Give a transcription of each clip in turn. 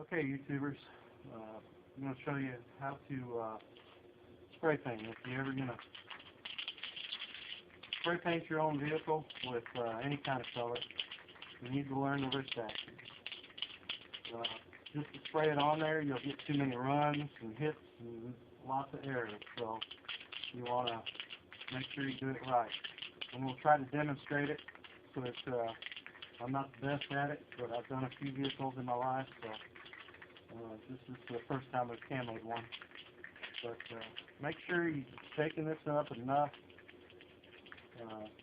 Okay, YouTubers, I'm going to show you how to spray paint. If you're ever going to spray paint your own vehicle with any kind of color, you need to learn the wrist action. Just to spray it on there, you'll get too many runs and hits and lots of errors. So you want to make sure you do it right. And we'll try to demonstrate it. So it's, I'm not the best at it, but I've done a few vehicles in my life. So this is the first time I've camoed one. But make sure you're shaking this up enough.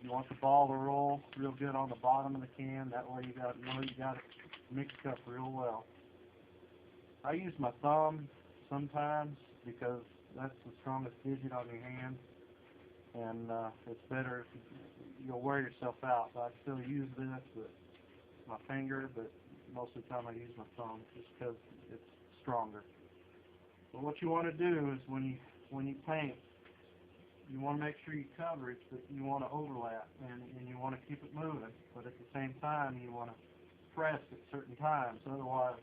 You want the ball to roll real good on the bottom of the can. That way you got it mixed up real well. I use my thumb sometimes because that's the strongest digit on your hand, and it's better if you'll wear yourself out. But I still use this with my finger, but most of the time I use my thumb just because it's stronger. But what you want to do is when you paint, you want to make sure you cover it, but you want to overlap, and you want to keep it moving. But at the same time, you want to press at certain times. Otherwise,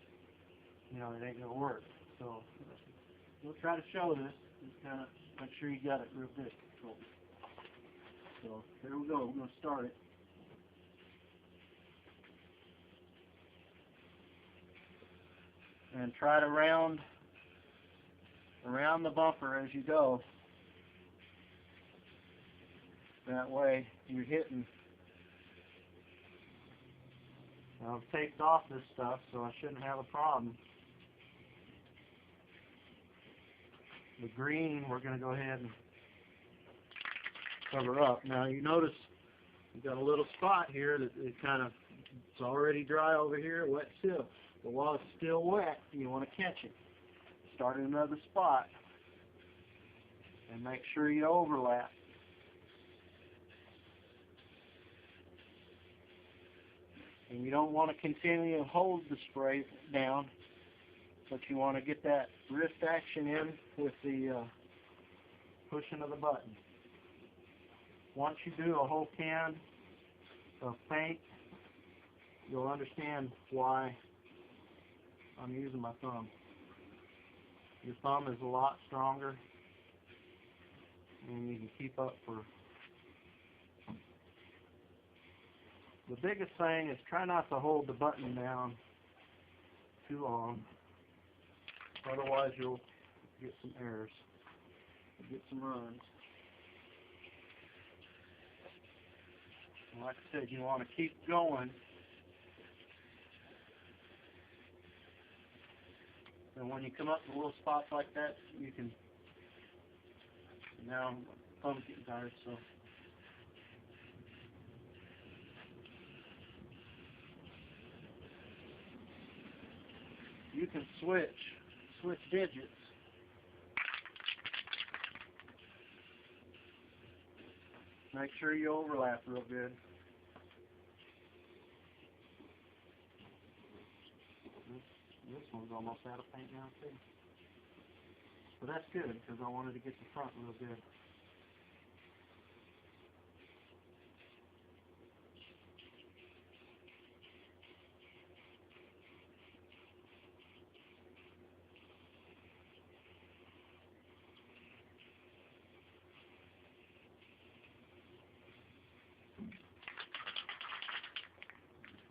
it ain't going to work. So we'll try to show this. Just kind of make sure you got it real good. So here we go. We're going to start it. And try to round around the bumper as you go. That way you're hitting. I've taped off this stuff, so I shouldn't have a problem. The green we're going to go ahead and cover up. Now you notice you've got a little spot here that it's already dry over here, wet still. But while it's still wet, you want to catch it. Start in another spot and make sure you overlap. And you don't want to continue to hold the spray down, but you want to get that wrist action in with the pushing of the button. Once you do a whole can of paint, you'll understand why I'm using my thumb. Your thumb is a lot stronger, and you can keep up for. The biggest thing is try not to hold the button down too long, otherwise you'll get some errors, get some runs. And like I said, you want to keep going. And when you come up to little spots like that, you can, now my thumb's getting tired, so. You can switch digits. Make sure you overlap real good. This one's almost out of paint now too. But that's good because I wanted to get the front real good.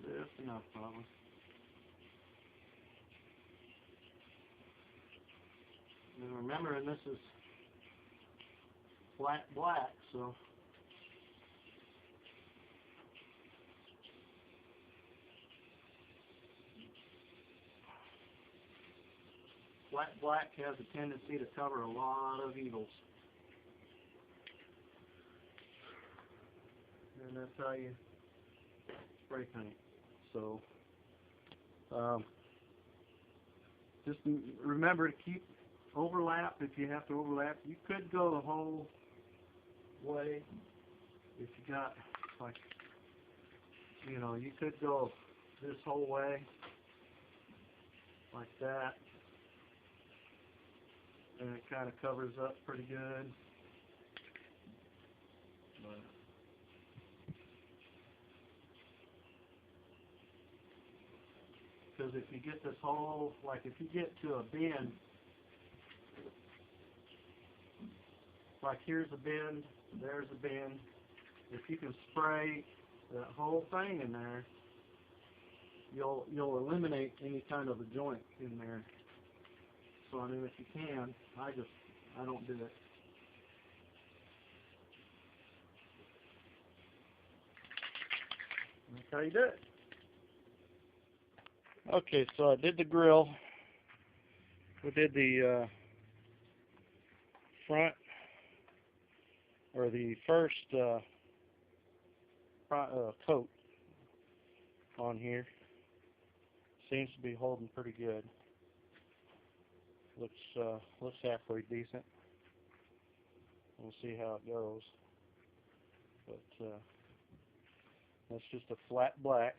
Just enough, probably. And remember, this is flat black, so flat black has a tendency to cover a lot of evils. And that's how you spray paint. So just remember to keep overlap if you have to overlap. You could go the whole way if you got, like, you could go this whole way like that, and it kind of covers up pretty good. But because if you get this whole, like if you get to a bend, like here's a bend, there's a bend, if you can spray that whole thing in there, you'll eliminate any kind of a joint in there. So I mean, if you can, I don't do it. That's how you do it. Okay, so I did the grill. We did the front, or the first coat on here. Seems to be holding pretty good. Looks halfway decent. We'll see how it goes. But that's just a flat black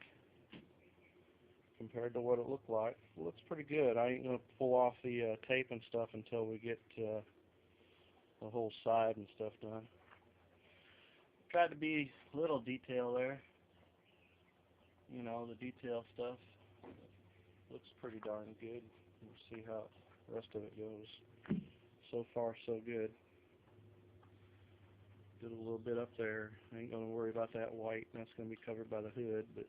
compared to what it looked like. It looks pretty good. I ain't gonna pull off the tape and stuff until we get the whole side and stuff done. Tried to be little detail there. You know, the detail stuff looks pretty darn good. We'll see how the rest of it goes. So far, so good. Did a little bit up there. I ain't gonna worry about that white. That's gonna be covered by the hood, but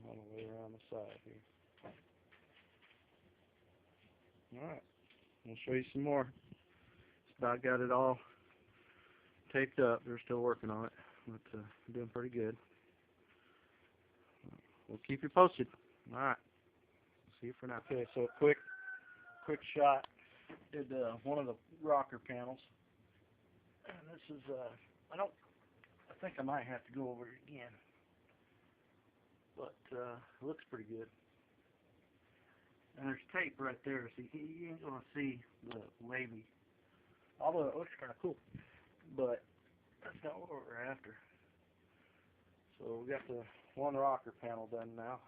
all the way around the side here. Alright, I'll show you some more. Just about got it all taped up. They're still working on it, but doing pretty good. We'll keep you posted. Alright, see you for now. Okay, so a quick shot. Did one of the rocker panels. And this is, I think I might have to go over it again. But it looks pretty good. And there's tape right there, so you ain't gonna see the wavy. Although it looks kind of cool, but that's not what we're after. So we got the one rocker panel done now.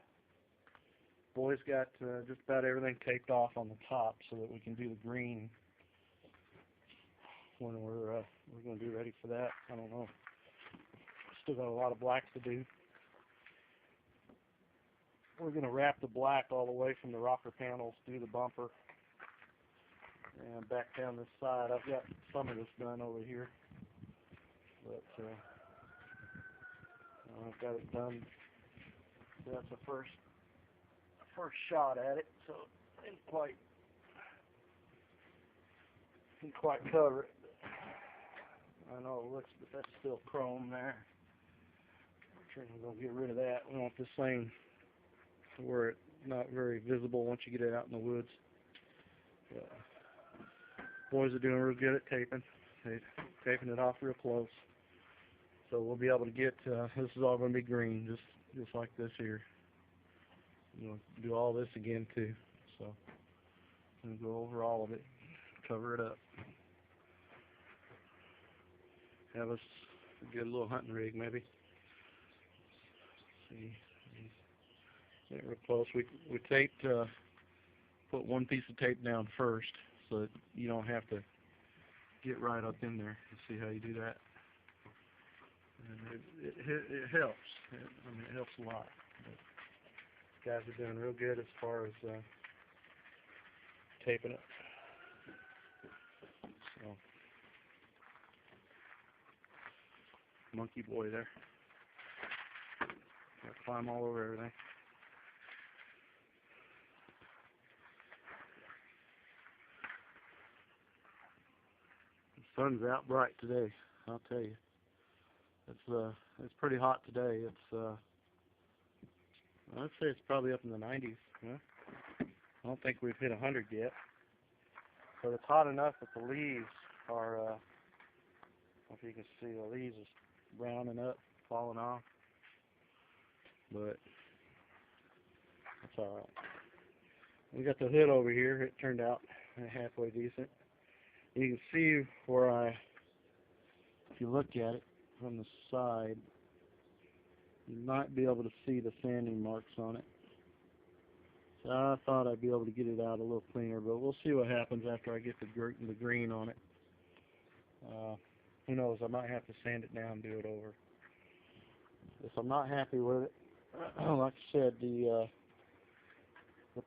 Boys got just about everything taped off on the top so that we can do the green when we're going to be ready for that. I don't know. Still got a lot of blacks to do. We're going to wrap the black all the way from the rocker panels through the bumper and back down this side. I've got some of this done over here, but I've got it done. So that's the first shot at it, so I didn't quite cover it. I know it looks, but that's still chrome there. We're going to get rid of that. We want this thing to where it's not very visible once you get it out in the woods. Boys are doing real good at taping. They're taping it off real close. So we'll be able to get, this is all going to be green, just like this here. We'll do all this again too. So I'm going to go over all of it, cover it up. Have us a good little hunting rig maybe. See, get real close. We taped, put one piece of tape down first so that you don't have to get right up in there. Let's see how you do that. And it helps. I mean, it helps a lot. But guys are doing real good as far as taping it. So, monkey boy there. Gotta climb all over everything. The sun's out bright today, I'll tell you. It's pretty hot today. It's I'd say it's probably up in the 90s. Yeah? I don't think we've hit 100 yet. But it's hot enough that the leaves are, I don't know if you can see, the leaves are browning up, falling off. But that's alright. We got the hood over here. It turned out halfway decent. You can see where if you look at it from the side, you might be able to see the sanding marks on it. So I thought I'd be able to get it out a little cleaner, but we'll see what happens after I get the green on it. Who knows, I might have to sand it down and do it over. if I'm not happy with it, like I said, the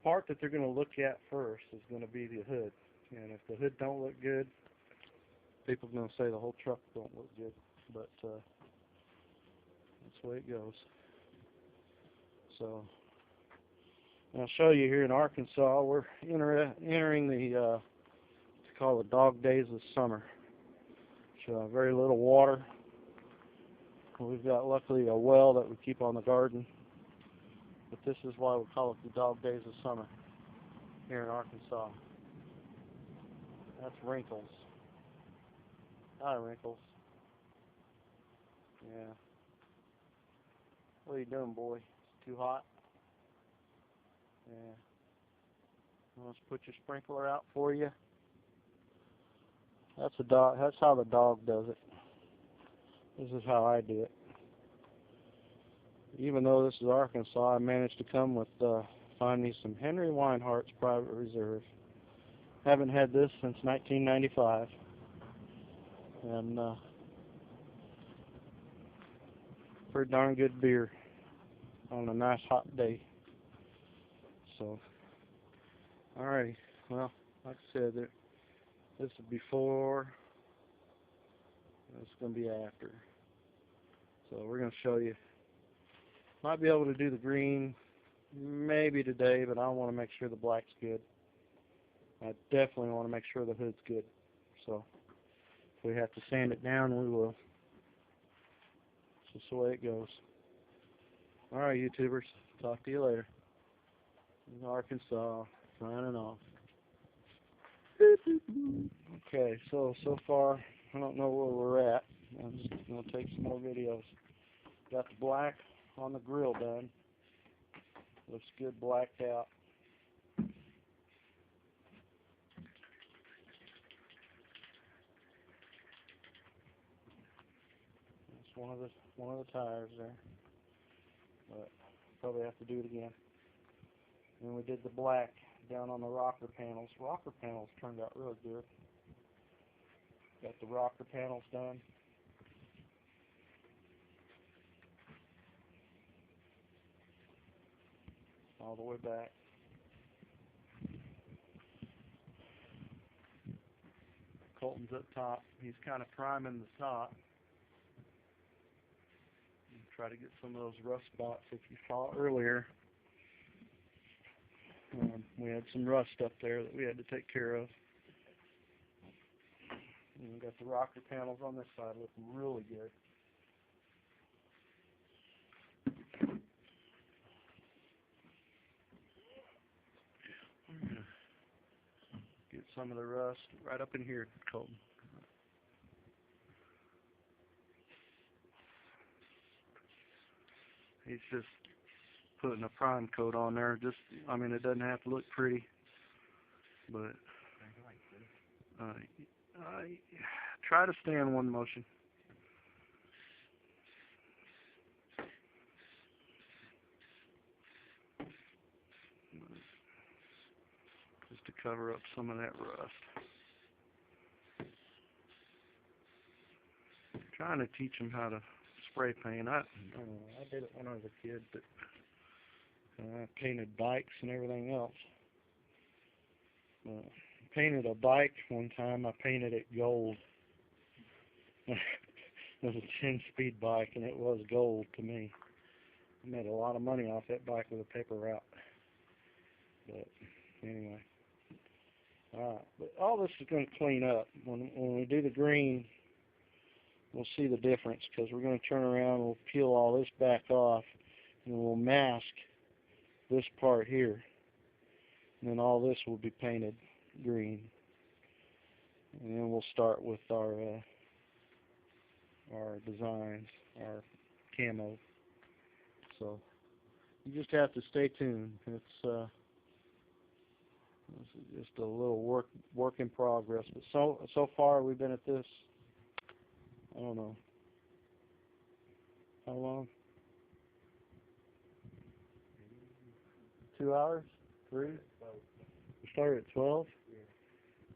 part that they're going to look at first is going to be the hood. And if the hood don't look good, people are going to say the whole truck don't look good. But that's the way it goes. So I'll show you here in Arkansas, we're entering the what's called the dog days of summer. It's very little water. We've got luckily a well that we keep on the garden. But this is why we call it the dog days of summer here in Arkansas. That's Wrinkles. Hi, Wrinkles. Yeah. What are you doing, boy? It's too hot? Yeah. Let's put your sprinkler out for you. That's a dog. That's how the dog does it. This is how I do it. Even though this is Arkansas, I managed to come with find me some Henry Weinhardt's Private Reserve. Haven't had this since 1995, and pretty darn good beer on a nice hot day. So, alrighty. Well, like I said, this is before. This is going to be after. So we're going to show you. Might be able to do the green maybe today, but I want to make sure the black's good. I definitely want to make sure the hood's good. So if we have to sand it down, we will. It's just the way it goes. Alright, YouTubers. Talk to you later. In Arkansas, signing off. Okay, so far, I don't know where we're at. I'm just going to take some more videos. Got the black on the grill done. Looks good blacked out. That's one of the tires there. But probably have to do it again. And we did the black down on the rocker panels. Rocker panels turned out really good. Got the rocker panels done. All the way back. Colton's up top. He's kind of priming the top. Try to get some of those rust spots. If you saw earlier, we had some rust up there that we had to take care of. And we got the rocker panels on this side looking really good. Get some of the rust right up in here, Colton. He's just putting a prime coat on there. Just, I mean, it doesn't have to look pretty, but I try to stay in one motion. Just to cover up some of that rust. Trying to teach him how to spray paint. I did it when I was a kid, but I painted bikes and everything else. Painted a bike one time. I painted it gold. It was a 10-speed bike, and it was gold to me. I made a lot of money off that bike with a paper route. But anyway, but all this is going to clean up when we do the green. We'll see the difference, because we're going to turn around and we'll peel all this back off, and we'll mask this part here, and then all this will be painted green, and then we'll start with our designs, our camo. So you just have to stay tuned. It's just a little work in progress. But so far we've been at this, I don't know how long. 2 hours? 3? We started at 12.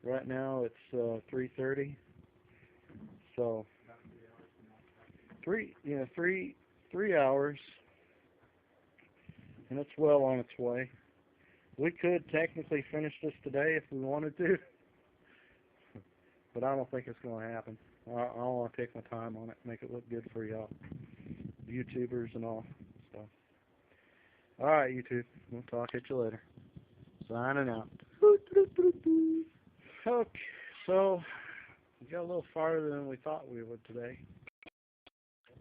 Right now it's 3:30. So 3 3 hours, and it's well on its way. We could technically finish this today if we wanted to, but I don't think it's going to happen. I want to take my time on it, make it look good for y'all, YouTubers and all. So, all right, YouTube. We'll talk at you later. Signing out. Okay, so we got a little farther than we thought we would today.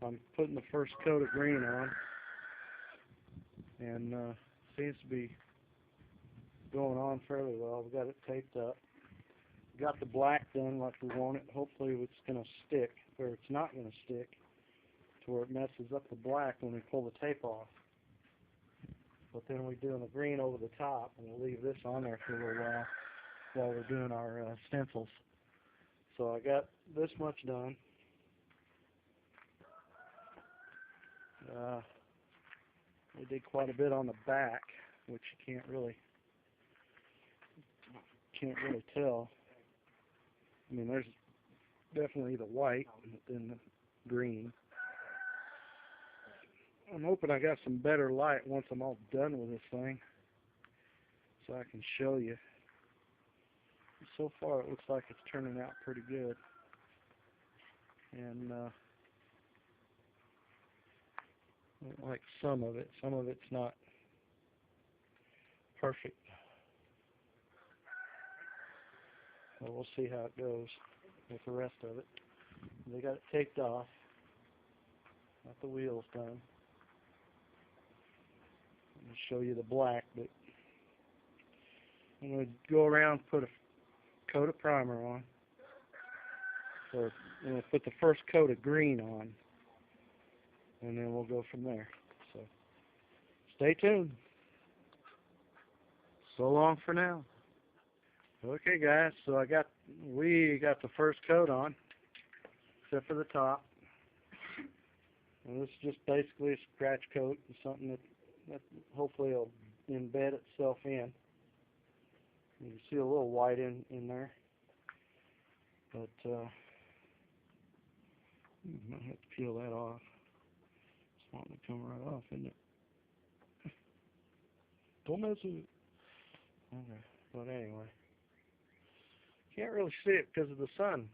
I'm putting the first coat of green on, and seems to be going on fairly well. We got it taped up. Got the black done like we want it. Hopefully it's going to stick, or it's not going to stick to where it messes up the black when we pull the tape off. But then we're doing the green over the top, and we'll leave this on there for a little while we're doing our stencils. So I got this much done. We did quite a bit on the back, which you can't really tell. I mean, there's definitely the white and the green. I'm hoping I got some better light once I'm all done with this thing, so I can show you. So far, it looks like it's turning out pretty good, and like some of it's not perfect. Well, we'll see how it goes with the rest of it. They got it taped off, got the wheels done. I'll show you the black, but I'm going to go around, put a coat of primer on, or I'm going to put the first coat of green on, and then we'll go from there. So stay tuned. So long for now. Okay, guys, so we got the first coat on, except for the top. And this is just basically a scratch coat, something that hopefully will embed itself in. You can see a little white in there, but you might have to peel that off. It's wanting to come right off, isn't it? Don't mess with it. Okay, but anyway. Can't really see it because of the sun.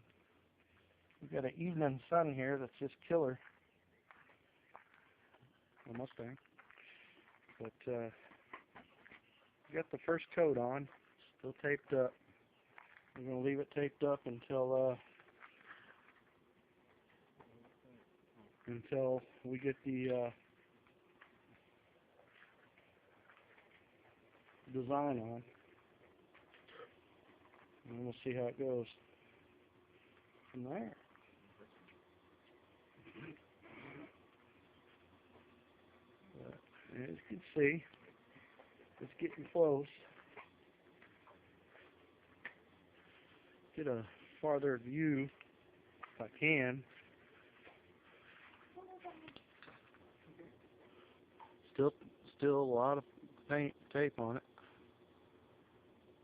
We've got an evening sun here that's just killer. A Mustang. But we got the first coat on, still taped up. We're going to leave it taped up until we get the design on. And we'll see how it goes from there. But, as you can see, it's getting close. Get a farther view if I can. Still a lot of tape on it,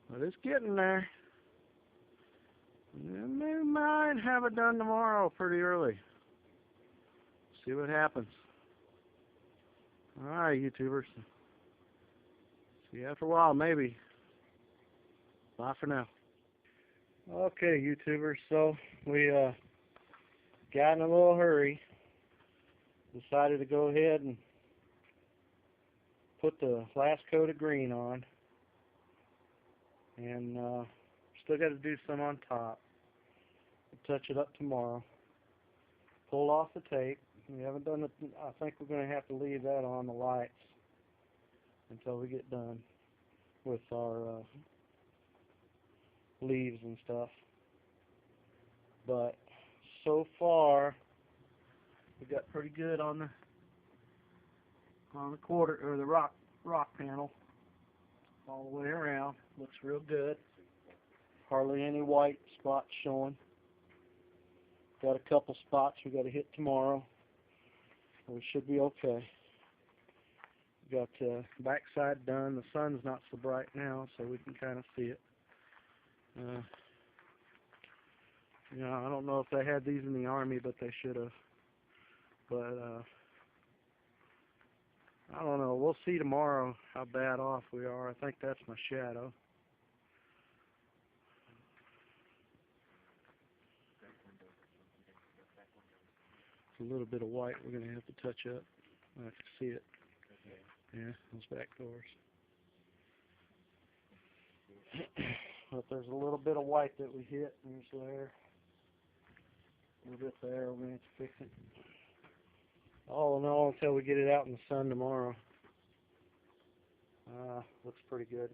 but it's getting there. We might have it done tomorrow pretty early. See what happens. Alright, YouTubers. See you after a while, maybe. Bye for now. Okay, YouTubers, so we got in a little hurry. Decided to go ahead and put the last coat of green on. And still got to do some on top. We'll touch it up tomorrow. Pull off the tape. We haven't done it. I think we're going to have to leave that on the lights until we get done with our leaves and stuff. But so far, we got pretty good on the quarter or the rock panel all the way around. Looks real good. Hardly any white spots showing. Got a couple spots we got to hit tomorrow. We should be okay. Got back side done. The sun's not so bright now, so we can kind of see it. You know, I don't know if they had these in the Army, but they should have. But I don't know. We'll see tomorrow how bad off we are. I think that's my shadow. A little bit of white we're going to have to touch up. I can see it. Yeah, those back doors. But there's a little bit of white that we hit, and it's there. A little bit there. We're going to have to fix it. All in all, until we get it out in the sun tomorrow. Looks pretty good.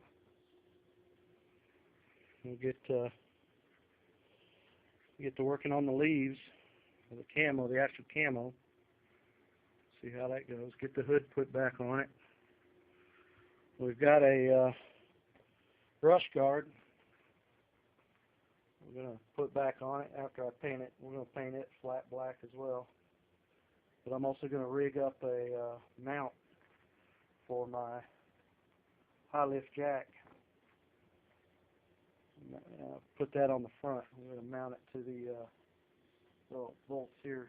We'll get to working on the leaves, or the camo, the actual camo. See how that goes. Get the hood put back on it. We've got a brush guard we're going to put back on it after I paint it. We're going to paint it flat black as well. But I'm also going to rig up a mount for my high lift jack. Put that on the front. I'm going to mount it to the little bolts here.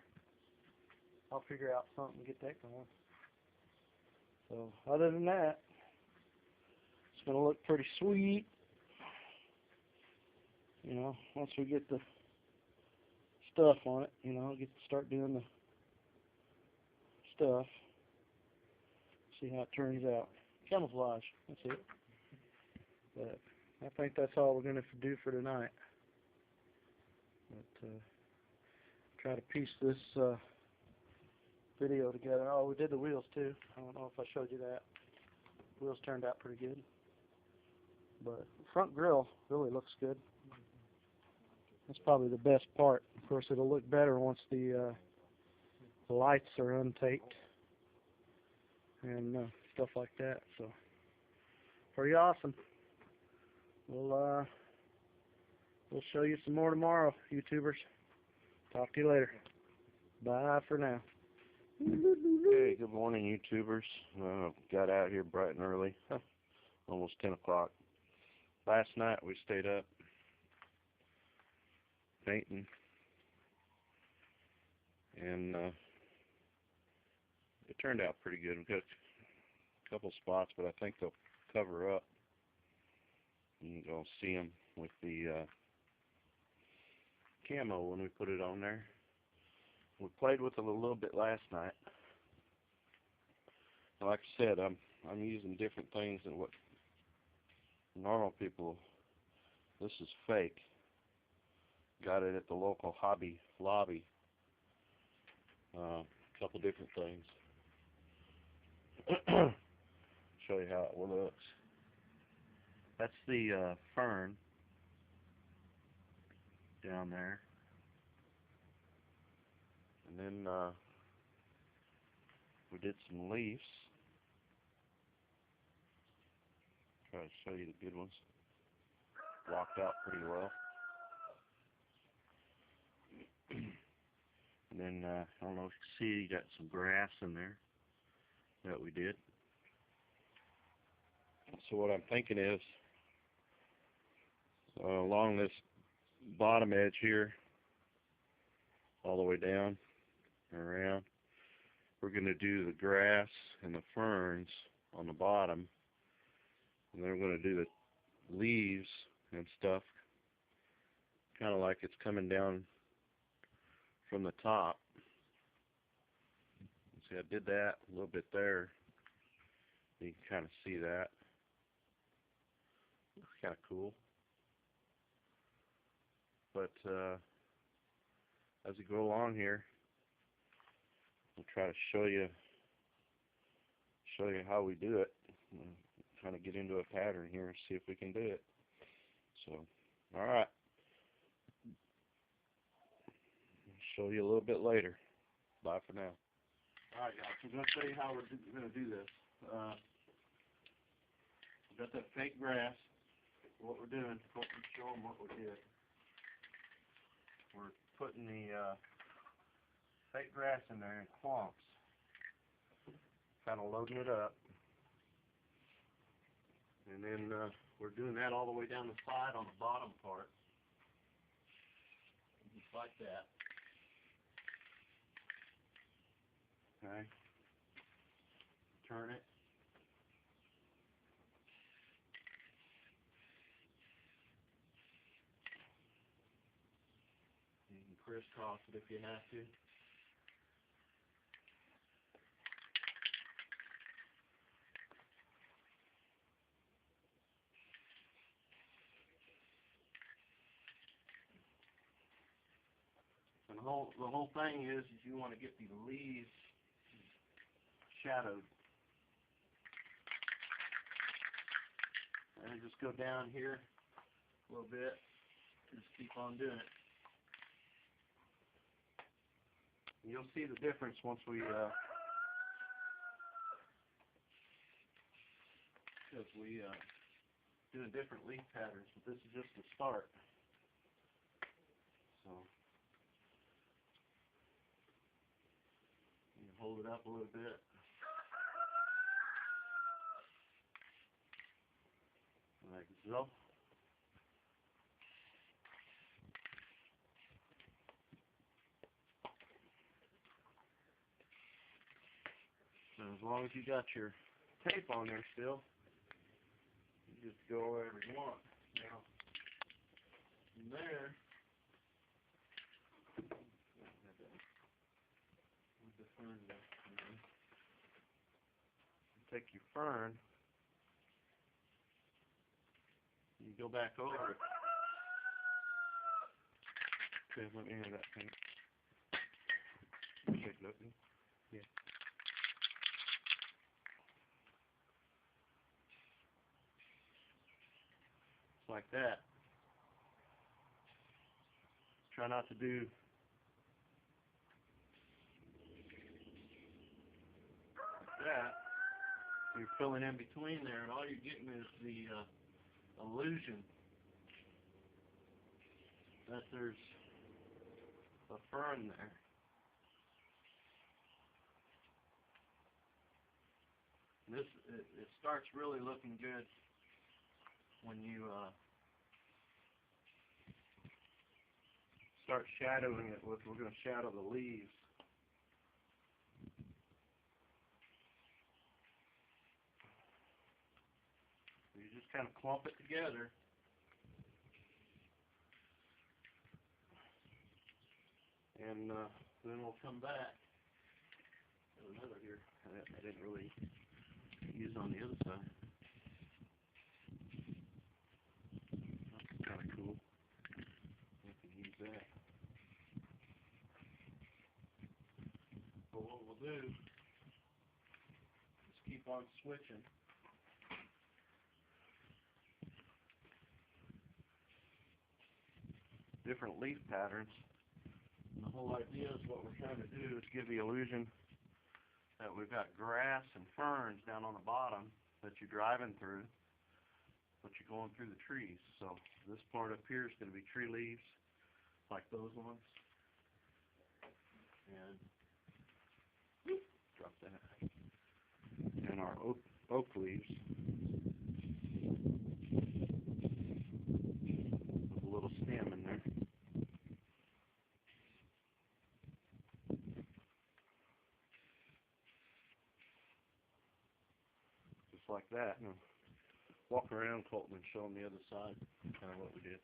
I'll figure out something to get that going. So other than that, it's going to look pretty sweet. You know, once we get the stuff on it, you know, get to start doing the stuff. See how it turns out. Camouflage, that's it. But I think that's all we're going to do for tonight. But try to piece this video together. Oh, we did the wheels too. I don't know if I showed you that. Wheels turned out pretty good. But the front grille really looks good. That's probably the best part. Of course, it'll look better once the lights are untaped and stuff like that. So, pretty awesome. We'll show you some more tomorrow, YouTubers. Talk to you later. Bye for now. Hey, good morning, YouTubers. Got out here bright and early, almost 10 o'clock. Last night we stayed up painting, and it turned out pretty good. We've got a couple spots, but I think they'll cover up. You'll see them with the camo when we put it on there. We played with it a little bit last night. Like I said, I'm using different things than what normal people. This is fake. Got it at the local Hobby Lobby. A couple different things. Show you how it looks. That's the fern down there. And then we did some leaves. Try to show you the good ones. Walked out pretty well. And then I don't know if you can see, you got some grass in there that we did. So what I'm thinking is, along this bottom edge here, all the way down and around, we're going to do the grass and the ferns on the bottom, and then we're going to do the leaves and stuff kind of like it's coming down from the top. See, I did that a little bit there. You can kind of see that. Looks kind of cool. But as we go along here, we'll try to show you how we do it. Trying to get into a pattern here and see if we can do it. So, all right. Show you a little bit later. Bye for now. All right, guys. I'm going to show you how we're going to do this. We've got that fake grass. What we're doing, show them what we did. We're putting the fake grass in there in clumps. Kind of loading it up. And then we're doing that all the way down the side on the bottom part. Just like that. Okay. turn it. You can crisscross it if you have to. And the whole thing is you want to get the leaves shadowed. And just go down here a little bit. Just keep on doing it. And you'll see the difference once we because we doing different leaf patterns, but this is just the start. So you can hold it up a little bit. Like so. And as long as you got your tape on there still, you just go wherever you want. Now, from there, the fern there. Take your fern, you go back over it. Okay, let me hear that thing. Take it up. Yeah. Like that. Try not to do like that. You're filling in between there, and all you're getting is the illusion that there's a fern there. And it starts really looking good when you start shadowing it with, we're going to shadow the leaves. So you just kind of clump it together. And then we'll come back. There's another here I didn't really use on the other side. That's kind of cool. I can use that. But what we'll do is keep on switching. Different leaf patterns. And the whole idea is what we're trying to do is give the illusion that we've got grass and ferns down on the bottom that you're driving through, but you're going through the trees. So this part up here is going to be tree leaves, like those ones. And drop that. And our oak leaves with a little stem in there. Just like that. Now, walk around, Colton, and show them the other side, kind of what we did.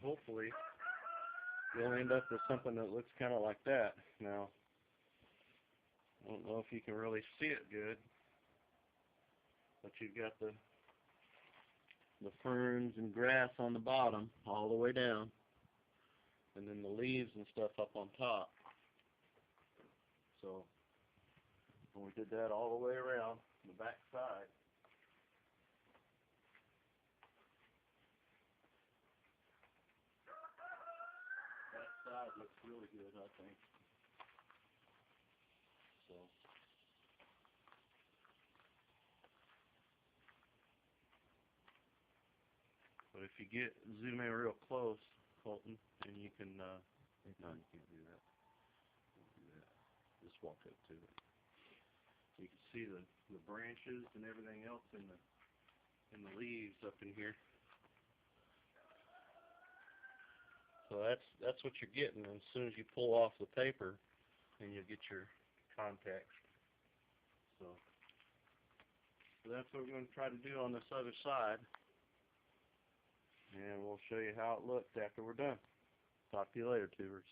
Hopefully, you'll end up with something that looks kind of like that. Now, I don't know if you can really see it good, but you've got the ferns and grass on the bottom all the way down, and then the leaves and stuff up on top. So when we did that all the way around the back side, that side looks really good, I think. So but if you zoom in real close, Colton, and you can no, you can't do that. Don't do that. Just walk up to it. You can see the branches and everything else in the leaves up in here. So that's what you're getting. And as soon as you pull off the paper, then you'll get your contacts. So that's what we're going to try to do on this other side. And we'll show you how it looks after we're done. Talk to you later, tubers.